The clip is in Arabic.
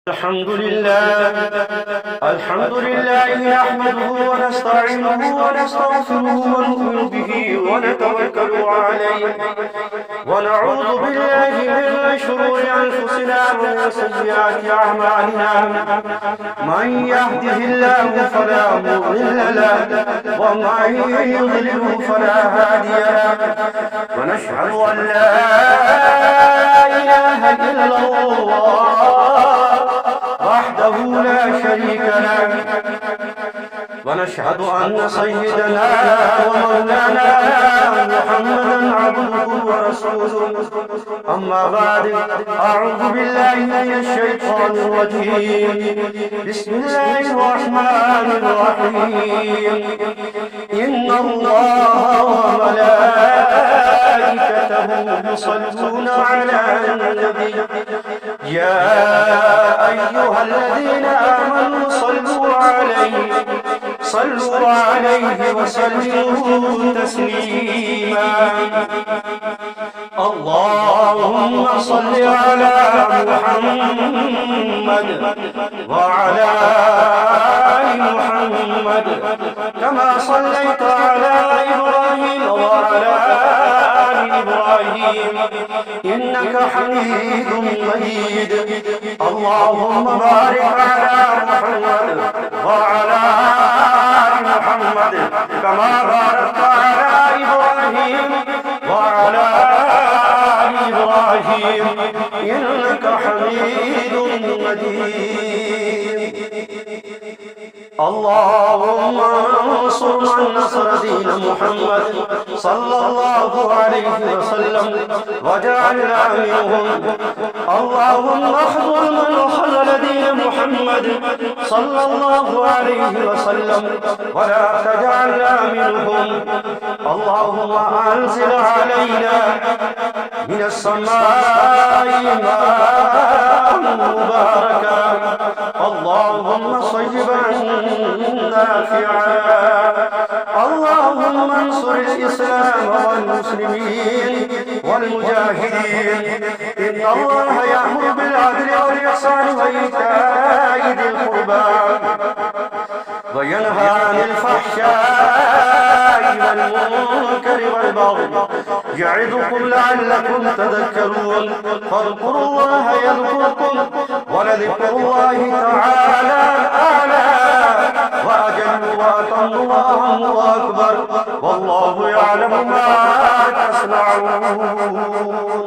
الحمد لله نحمده ونستعينه ونستغفره ونؤمن به ونتوكل عليه ونعوذ بالله من شرور أنفسنا ومن سيئات أعمالنا من يهده الله فلا مضل له ومن يضلله فلا هادي له ونشهد أن لا إله إلا الله وحده لا شريك له ونشهد أن سيدنا ومولانا محمدا عبده ورسوله أما بعد أعوذ بالله من الشيطان الرجيم بسم الله الرحمن الرحيم إن الله وملائكته يصلون على النبي يا أيها الذين آمنوا صلوا عليه وسلموا تسليما اللهم صل على محمد وعلى آل محمد كما صليت على إبراهيم وعلى آل إبراهيم إنك حميد مجيد اللهم بارك على محمد وعلى آل محمد كما باركت على إبراهيم وعلى آل إبراهيم إنك حميد مجيد اللهم انصر من نصر دين محمد صلى الله عليه وسلم واجعلنا منهم اللهم اخذل من خذل دين محمد صلى الله عليه وسلم ولا تجعلنا منهم اللهم انزل علينا من السماء ماء مباركا اللهم صيبا نافعا اللهم انصر الإسلام والمسلمين والمجاهدين إن الله يأمر بالعدل والإحسان وإيتاء ذي القربى وينهى عن الفحشاء والمنكر والبغي يعظكم لعلكم تذكرون فاذكروا الله يذكركم ولذكر الله تعالى أعلى وأجل وأتم الله أكبر والله يعلم ما تصنعون.